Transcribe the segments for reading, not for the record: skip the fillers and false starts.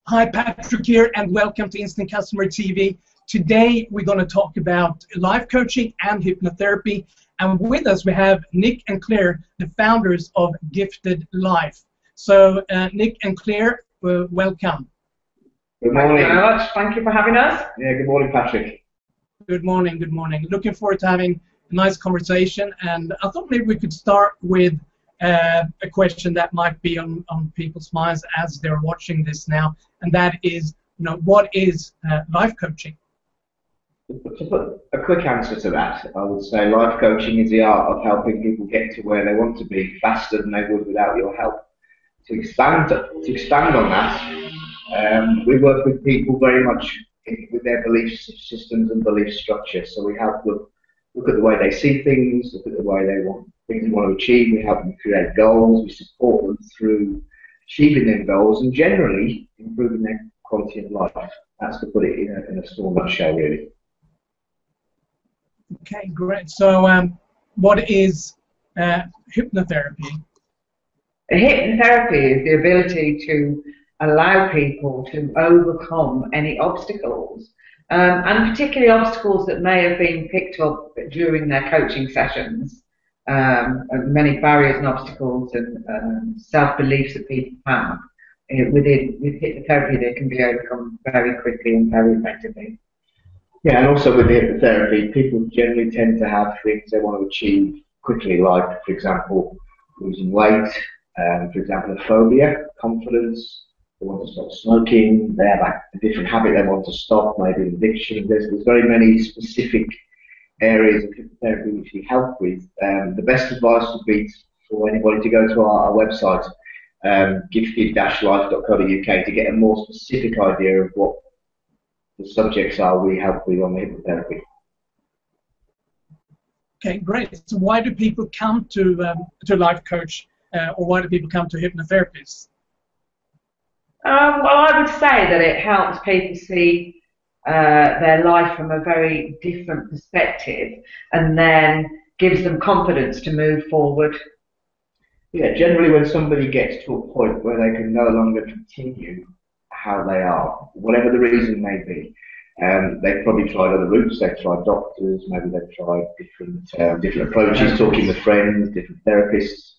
Hi, Patrick here, and welcome to Instant Customer TV. Today, we're going to talk about life coaching and hypnotherapy. And with us, we have Nick and Claire, the founders of Gifted Life. So, Nick and Claire, welcome. Good morning. Thank you very much. Thank you for having us. Yeah, good morning, Patrick. Good morning, good morning. Looking forward to having a nice conversation. And I thought maybe we could start with a question that might be on people's minds as they're watching this now, and that is, what is life coaching? To put a quick answer to that, I would say life coaching is the art of helping people get to where they want to be faster than they would without your help. To expand on that, we work with people very much with their belief systems and belief structure. So we help them look at the way they see things, look at the way they want things they want to achieve. We help them create goals. We support them through achieving their goals and generally improving their quality of life. That's to put it in a small nutshell, really. Okay, great. So, what is hypnotherapy? Hypnotherapy is the ability to allow people to overcome any obstacles, and particularly obstacles that may have been picked up during their coaching sessions. Many barriers and obstacles and self-beliefs that people have. With hypnotherapy, they can be overcome very quickly and very effectively. Yeah, and also with the hypnotherapy, people generally tend to have things they want to achieve quickly, like, for example, losing weight, for example, a phobia, confidence, they want to stop smoking, they have a different habit they want to stop, maybe an addiction. There's very many specific areas of hypnotherapy which we help with. The best advice would be for anybody to go to our website, gifted-life.co.uk, to get a more specific idea of what the subjects are we help with on the hypnotherapy. Okay, great. So why do people come to a life coach, or why do people come to hypnotherapists? Well, I would say that it helps people see their life from a very different perspective, and then gives them confidence to move forward. Yeah, generally when somebody gets to a point where they can no longer continue how they are, whatever the reason may be, they've probably tried other routes, they've tried doctors, maybe they've tried different approaches, talking with friends, different therapists.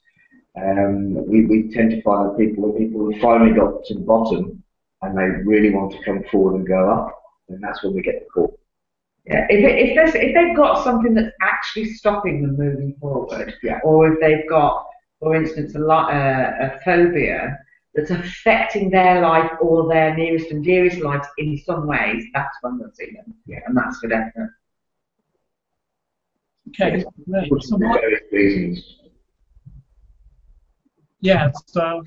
We tend to find that people have finally got to the bottom and they really want to come forward and go up, and that's when we get the call. Yeah, if they've got something that's actually stopping them moving forward, yeah, or if they've got, for instance, a phobia that's affecting their life or their nearest and dearest lives in some ways, that's when we'll see them. Yeah, and that's for definite. Okay. So various reasons. Yeah. So,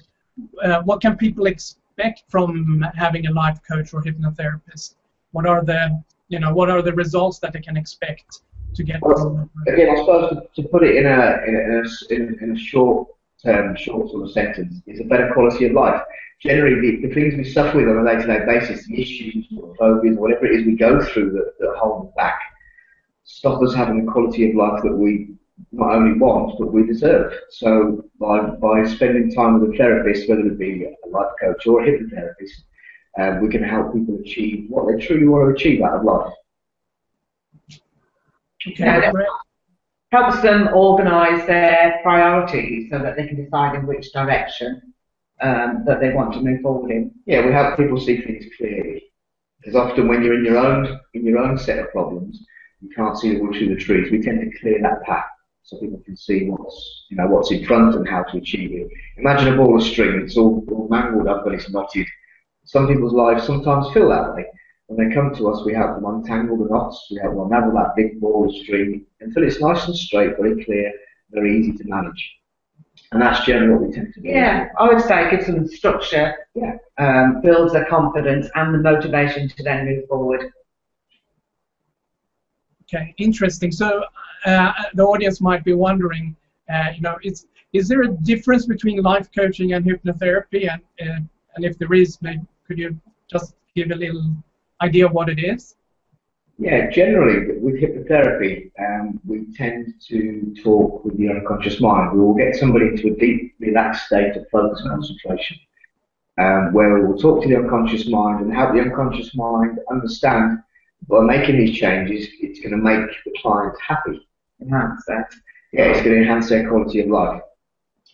what can people expect from having a life coach or hypnotherapist? What are the results that they can expect to get? Well, again, I suppose to put it in a short sort of sentence, it's a better quality of life. Generally, the things we suffer with on a day-to-day basis, the issues or phobias, whatever it is we go through that hold us back, stop us having the quality of life that we not only want, but we deserve. So by spending time with a therapist, whether it be a life coach or a hypnotherapist, we can help people achieve what they truly want to achieve out of life. Okay. Helps them organise their priorities so that they can decide in which direction that they want to move forward in. Yeah, we help people see things clearly, because often when you're in your own set of problems, you can't see the wood through the trees. We tend to clear that path so people can see what's in front and how to achieve it. Imagine a ball of string; it's all mangled up and it's knotted. Some people's lives sometimes feel that way. When they come to us, we help them untangle the knots, we help them unravel that big ball of string until it's nice and straight, very clear, very easy to manage. And that's generally what we tend to do. Yeah, I would say it gives them structure, yeah, builds their confidence and the motivation to then move forward. Okay, interesting. So the audience might be wondering, is there a difference between life coaching and hypnotherapy? And if there is, maybe could you just give a little idea of what it is? Yeah, generally with hypnotherapy, we tend to talk with the unconscious mind. We will get somebody into a deep, relaxed state of focus concentration. where we will talk to the unconscious mind and help the unconscious mind understand by making these changes, it's going to make the client happy. Enhance that. Yeah, it's going to enhance their quality of life.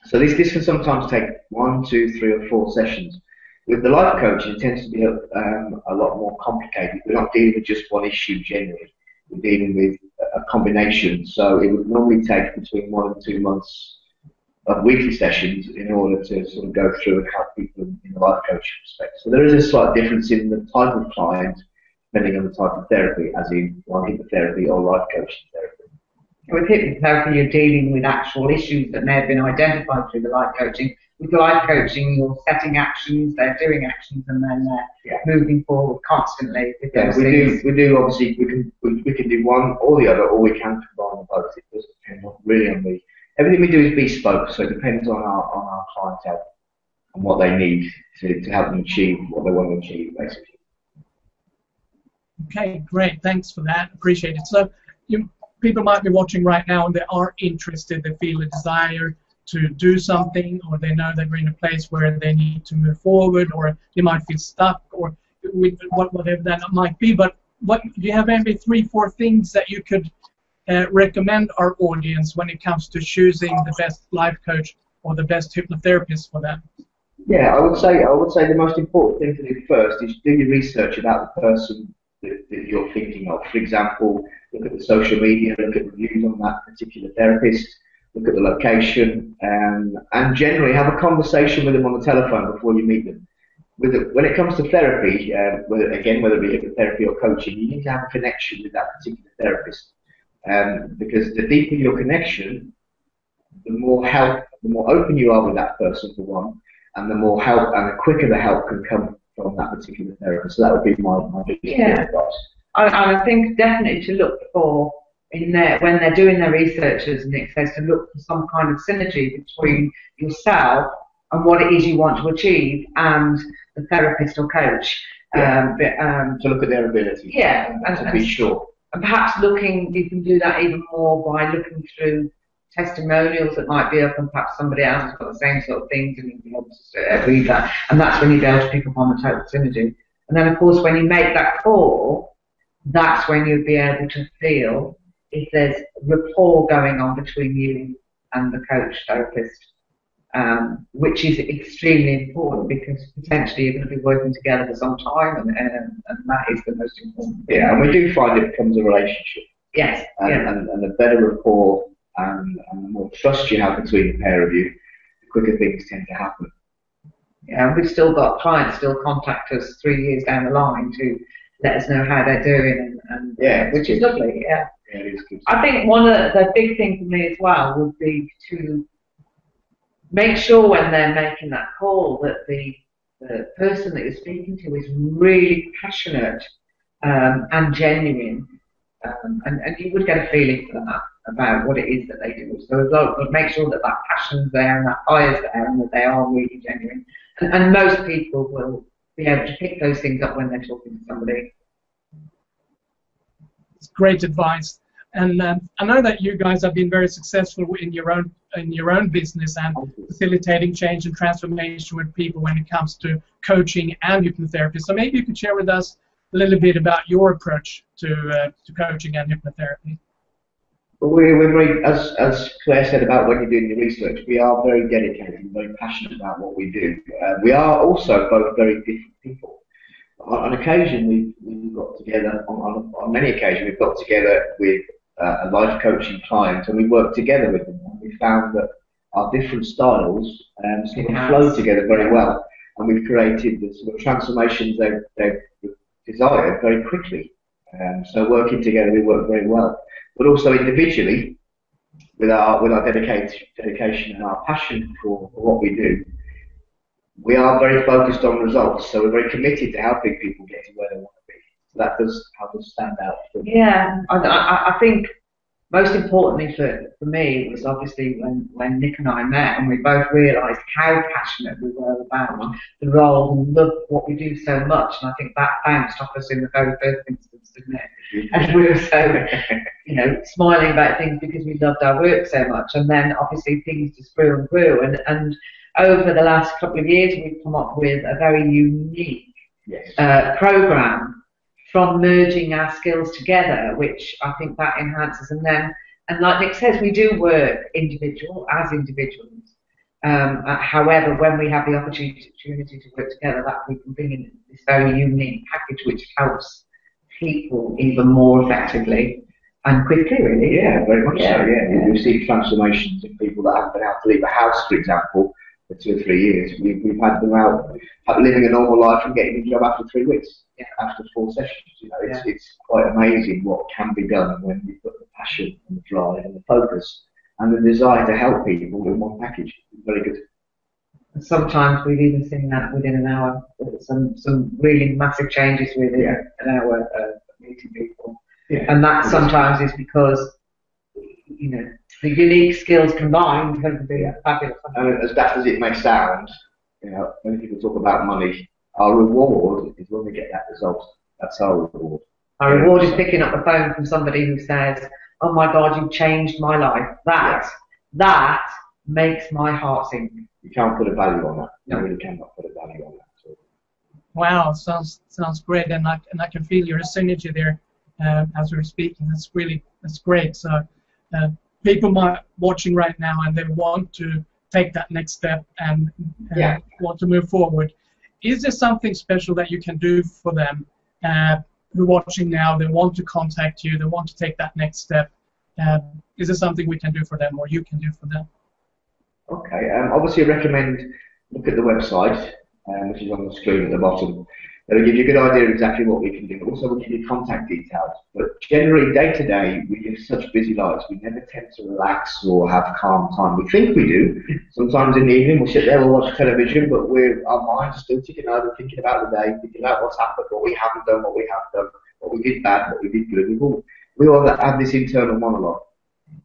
So this can sometimes take 1, 2, 3 or 4 sessions. With the life coaching, it tends to be a lot more complicated. We're not dealing with just one issue generally. We're dealing with a combination. So it would normally take between 1 and 2 months of weekly sessions in order to sort of go through and help people in the life coaching respect. So there is a slight difference in the type of client depending on the type of therapy, as in hypnotherapy or life coaching therapy. With hypnotherapy, you're dealing with actual issues that may have been identified through the life coaching. With life coaching, you're setting actions, they're doing actions, and then they're moving forward constantly. Yeah, we do. Obviously, we can do one or the other, or we can combine them both. It does depend really on the. Everything we do is bespoke, so it depends on our clientele and what they need to help them achieve what they want to achieve, basically. Okay, great. Thanks for that. Appreciate it. So, people might be watching right now and they are interested. They feel a desire to do something, or they know they're in a place where they need to move forward, or they might feel stuck, or with whatever that might be. But do you have maybe 3, 4 things that you could recommend our audience when it comes to choosing the best life coach or the best hypnotherapist for them? Yeah, I would say the most important thing to do first is do your research about the person that you're thinking of. For example, look at the social media, look at reviews on that particular therapist, look at the location, and generally have a conversation with them on the telephone before you meet them. When it comes to therapy, whether it be hypnotherapy or coaching, you need to have a connection with that particular therapist. Because the deeper your connection, the more help, the more open you are with that person, for one, and the more help and the quicker the help can come from that particular therapist. So that would be my biggest advice. I think definitely to look for when they're doing their research, as Nick says, to look for some kind of synergy between yourself and what it is you want to achieve and the therapist or coach. To look at their abilities. Yeah, and to be sure. And perhaps you can do that even more by looking through testimonials that might be up, and perhaps somebody else has got the same sort of things, and you'll be able to read that. And that's when you'll be able to pick up on the total synergy. And then, of course, when you make that call, that's when you'll be able to feel if there's rapport going on between you and the coach therapist, which is extremely important, because potentially you're going to be working together for some time, and that is the most important thing. Yeah, and we do find it becomes a relationship. Yes. And the better rapport and the more trust you have between the pair of you, the quicker things tend to happen. Yeah, and we've still got clients still contact us 3 years down the line to let us know how they're doing, and which is lovely. Yeah. Yeah, it is good. I think one of the big things for me as well would be to make sure when they're making that call that the person that you're speaking to is really passionate and genuine, and you would get a feeling for that about what it is that they do. So make sure that passion's there and that fire's there, and that they are really genuine. And most people will be able to pick those things up when they're talking to somebody. It's great advice. And I know that you guys have been very successful in your own business and facilitating change and transformation with people when it comes to coaching and hypnotherapy. So maybe you could share with us a little bit about your approach to coaching and hypnotherapy. Well, we're very, as Claire said about when you're doing your research, we are very dedicated and very passionate about what we do. We are also both very different people. On occasion, we've got together, on many occasions, we've got together with a life coaching client, and we work together with them. And we found that our different styles sort of flow together very well, and we've created the sort of transformations they've desired very quickly. So working together, we work very well. But also individually, with our dedication and our passion for what we do, we are very focused on results. So we're very committed to helping people get to where they want to be. So that does help us stand out. Yeah, I think most importantly for me was obviously when Nick and I met, and we both realised how passionate we were about the role and loved what we do so much. And I think that bounced off us in the very first instance, didn't it? And we were so, smiling about things because we loved our work so much. And then obviously things just grew and grew. And over the last couple of years, we've come up with a very unique program from merging our skills together, which I think that enhances. And like Nick says, we do work as individuals. However, when we have the opportunity to work together, that we can bring in this very unique package which helps people even more effectively and quickly, really. Yeah, very much so, yeah. We've seen transformations in people that haven't been able to leave a house, for example, for 2 or 3 years. We've had them out living a normal life and getting a job after 3 weeks, after 4 sessions. You know, it's quite amazing what can be done when you've got the passion and the drive and the focus and the desire to help people in one package. It's very good. Sometimes we've even seen that within an hour. Some really massive changes within an hour of meeting people. Yeah. And that sometimes is because, you know, the unique skills combined can be fabulous. And as daft as it may sound, you know, when people talk about money, our reward is when we get that result. That's our reward. Our reward is picking up the phone from somebody who says, "Oh my God, you've changed my life." That makes my heart sing. You can't put a value on that. You really cannot put a value on that. So. Wow, sounds great, and I can feel your synergy there as we were speaking. That's great. So people might watching right now and they want to take that next step and want to move forward. Is there something special that you can do for them who are watching now? They want to contact you. They want to take that next step. Is there something we can do for them, or you can do for them? Okay. Obviously, I recommend look at the website, which is on the screen at the bottom. It'll give you a good idea of exactly what we can do. Also, we'll give you contact details. But generally, day to day, we live such busy lives. We never tend to relax or have calm time. We think we do. Sometimes in the evening, we'll sit there, we'll watch television, but our minds are still ticking over, thinking about the day, thinking about what's happened, what we haven't done, what we have done, what we did bad, what we did good. We all have this internal monologue.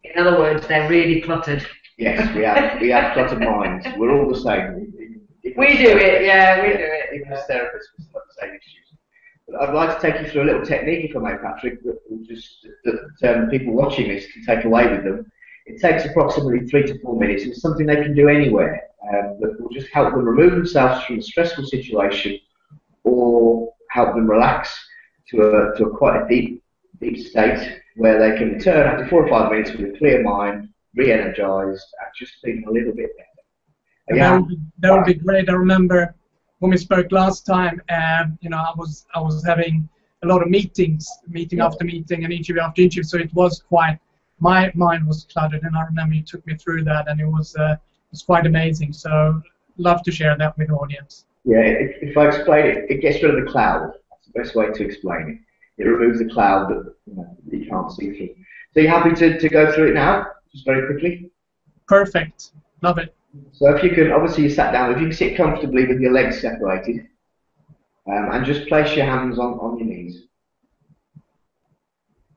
In other words, they're really cluttered. Yes, we have cluttered minds. We're all the same. We do it, yeah, we do it. Even as therapists, we still have the same issues. But I'd like to take you through a little technique, if I may, Patrick, that people watching this can take away with them. It takes approximately 3 to 4 minutes. It's something they can do anywhere that will just help them remove themselves from a stressful situation or help them relax to a quite a deep state where they can return after 4 or 5 minutes with a clear mind, re-energized, and just feeling a little bit better. That would be great. I remember when we spoke last time, you know, I was having a lot of meeting after meeting and interview after interview, so it was my mind was cluttered, and I remember you took me through that, and it was quite amazing. So love to share that with the audience. Yeah, if I explain it, it gets rid of the cloud. That's the best way to explain it. It removes the cloud that you can't see through. So you're happy to go through it now, just very quickly? Perfect. Love it. So if you can, obviously you sat down, if you can sit comfortably with your legs separated, and just place your hands on your knees.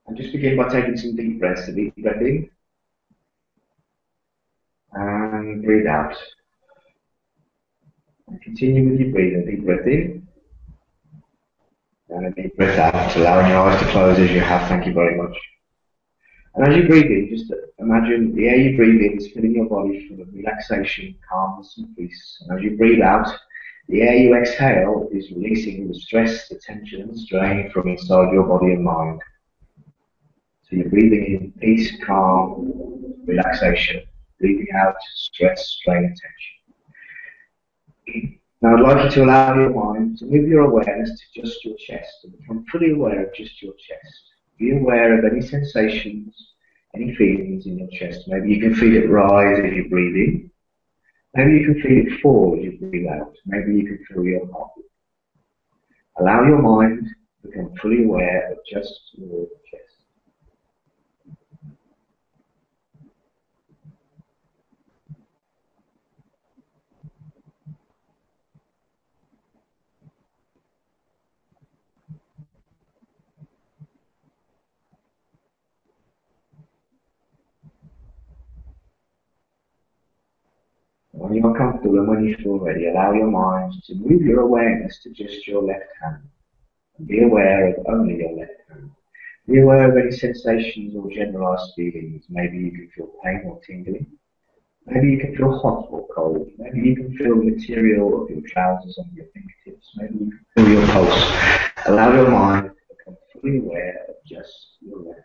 And just begin by taking some deep breaths. A deep breath in, and breathe out. And continue with your breathing. Deep breath in, and a deep breath out, allowing your eyes to close as you have. Thank you very much. And as you breathe in, just imagine the air you breathe in is filling your body full of relaxation, calmness and peace. And as you breathe out, the air you exhale is releasing the stress, the tension and the strain from inside your body and mind. So you're breathing in peace, calm, relaxation. Breathing out stress, strain and tension. Now I'd like you to allow your mind to move your awareness to just your chest and become fully aware of just your chest. Be aware of any sensations, any feelings in your chest. Maybe you can feel it rise as you breathe in. Maybe you can feel it fall as you breathe out. Maybe you can feel your heart. Allow your mind to become fully aware of just your chest. When you're comfortable and when you feel ready, allow your mind to move your awareness to just your left hand. And be aware of only your left hand. Be aware of any sensations or generalized feelings. Maybe you can feel pain or tingling. Maybe you can feel hot or cold. Maybe you can feel the material of your trousers on your fingertips. Maybe you can feel your pulse. Allow your mind to become fully aware of just your left.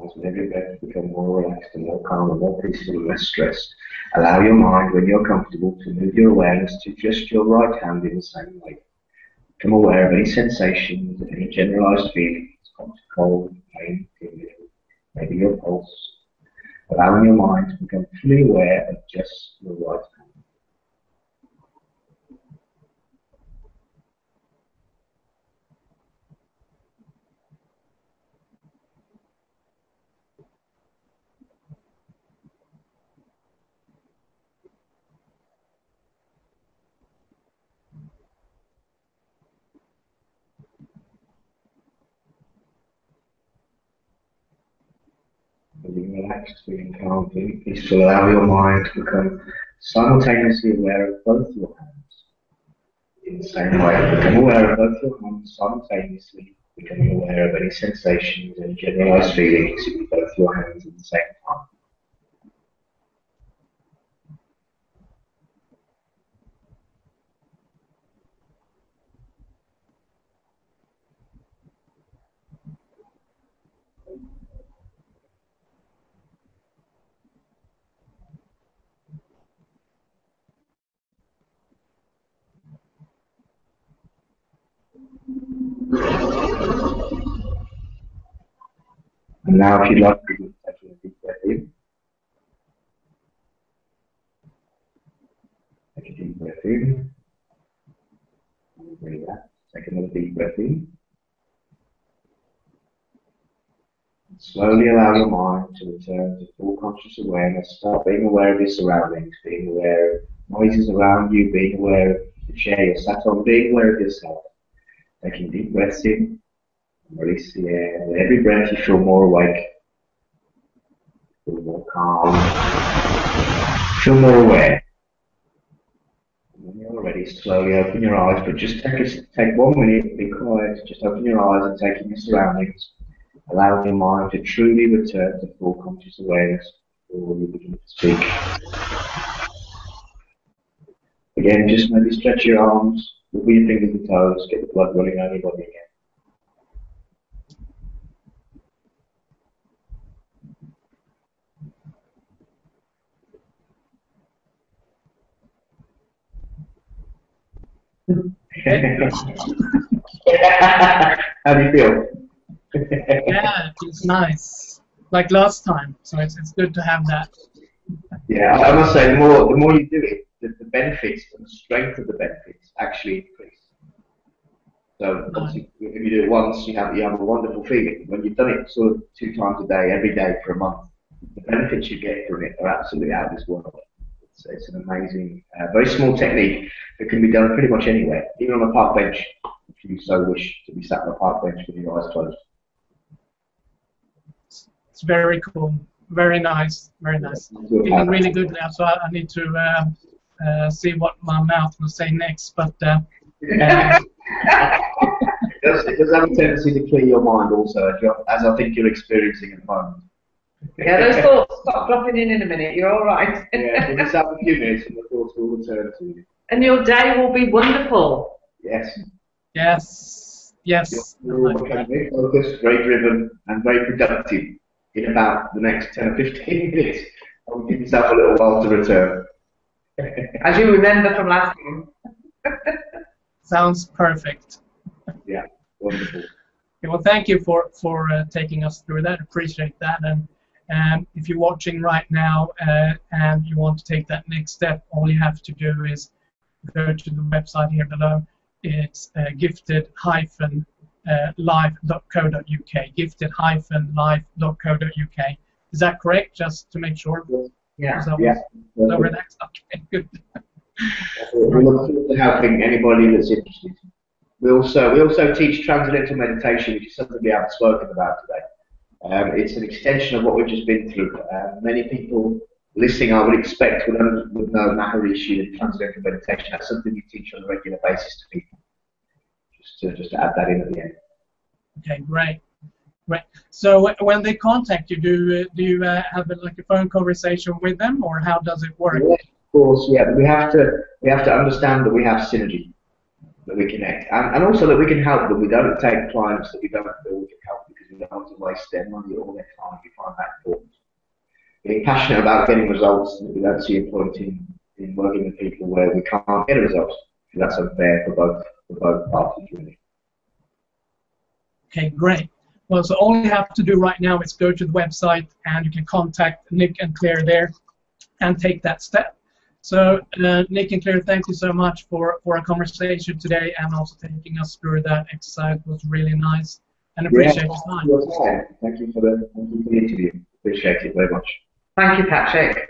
As every breath become more relaxed and more calm and more peaceful and less stressed, allow your mind, when you're comfortable, to move your awareness to just your right hand in the same way. Become aware of any sensations, any generalized feelings, hot, cold, pain, tingling, maybe your pulse. Allowing your mind to become fully aware of just your right hand. Feeling relaxed, feeling calm, feeling peaceful, allow your mind to become simultaneously aware of both your hands. In the same way, become aware of both your hands simultaneously, becoming aware of any sensations and generalized feelings with both your hands at the same time. And now, if you'd like to take a deep breath in, take a deep breath in, and breathe out. Take another deep breath in. Slowly allow your mind to return to full conscious awareness. Start being aware of your surroundings, being aware of noises around you, being aware of the chair you're sat on, being aware of yourself. Taking deep breaths in, and release the air. With every breath you feel more awake, feel more calm, feel more aware. And when you're ready, slowly open your eyes, but just take 1 minute, be quiet, just open your eyes and take in your surroundings. Allowing your mind to truly return to full conscious awareness before you begin to speak. Again, just maybe stretch your arms, wiggle your fingers and toes, get the blood running around your body again. How do you feel? Yeah, it feels nice, like last time. So it's good to have that. Yeah, I must say, the more you do it, the benefits and the strength of the benefits actually increase. So obviously, if you do it once, you have a wonderful feeling. When you've done it sort of 2 times a day, every day for a month, the benefits you get from it are absolutely out of this world. It's an amazing, very small technique that can be done pretty much anywhere, even on a park bench, if you so wish to be sat on a park bench with your eyes closed. It's very cool, very nice, very nice. Feeling really good now, so I need to see what my mouth will say next. But it does have a tendency to clear your mind also, as I think you're experiencing at the moment. Yeah, those thoughts stop dropping in a minute. You're all right. Yeah, just have a few minutes and the thoughts will return to you. And your day will be wonderful. Yes. Yes. Yes. You're very focused, very driven, and very productive in about the next 10 or 15 minutes. I will give yourself a little while to return. As you remember from last time. Sounds perfect. Yeah, wonderful. Okay, well, thank you for taking us through that. Appreciate that. And if you're watching right now and you want to take that next step, all you have to do is go to the website here below. It's gifted-life.co.uk. Gifted-life.co.uk. Is that correct? Just to make sure. Yeah. Yeah. So relaxed. Okay, good. We look forward to helping anybody that's interested. We also teach transcendental meditation, which is something we haven't spoken about today. It's an extension of what we've just been through. Many people listening, I would expect, would know Maharishi and transcendental meditation. That's something we teach on a regular basis to people. Just to add that in at the end. Okay, great. Right. So when they contact you, do you have like a phone conversation with them, or how does it work? Yes, of course, yeah. We have to understand that we have synergy, that we connect, and also that we can help them. We don't take clients that we don't feel we can help because we don't want to waste their money or their time. We find that important. Being passionate about getting results, and we don't see a point in working with people where we can't get a result. That's unfair for both parties, really. Okay, great. Well, so all you have to do right now is go to the website, and you can contact Nick and Claire there and take that step. So, Nick and Claire, thank you so much for our conversation today, and also taking us through that exercise. It was really nice, and appreciate your time. Thank you for the interview. Appreciate it very much. Thank you, Patrick.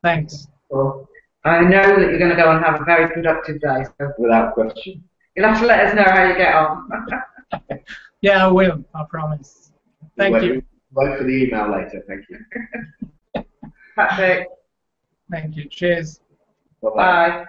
Thanks. Well, I know that you're going to go and have a very productive day. So without question. You'll have to let us know how you get on. Yeah, I will. I promise. Thank you. Wait for the email later. Thank you. Patrick. Thank you. Cheers. Bye-bye. Bye.